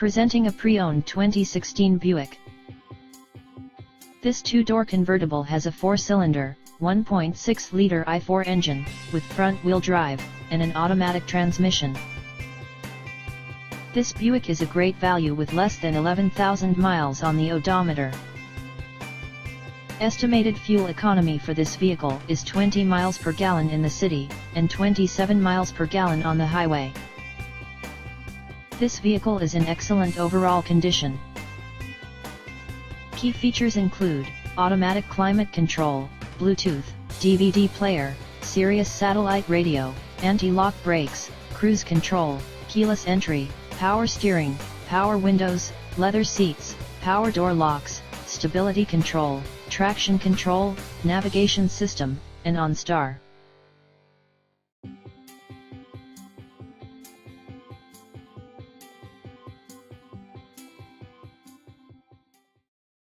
Presenting a pre-owned 2016 Buick. This two-door convertible has a 4-cylinder, 1.6-liter i4 engine, with front-wheel drive, and an automatic transmission. This Buick is a great value with less than 11,000 miles on the odometer. Estimated fuel economy for this vehicle is 20 miles per gallon in the city, and 27 miles per gallon on the highway. This vehicle is in excellent overall condition. Key features include automatic climate control, Bluetooth, DVD player, Sirius satellite radio, anti-lock brakes, cruise control, keyless entry, power steering, power windows, leather seats, power door locks, stability control, traction control, navigation system, and OnStar.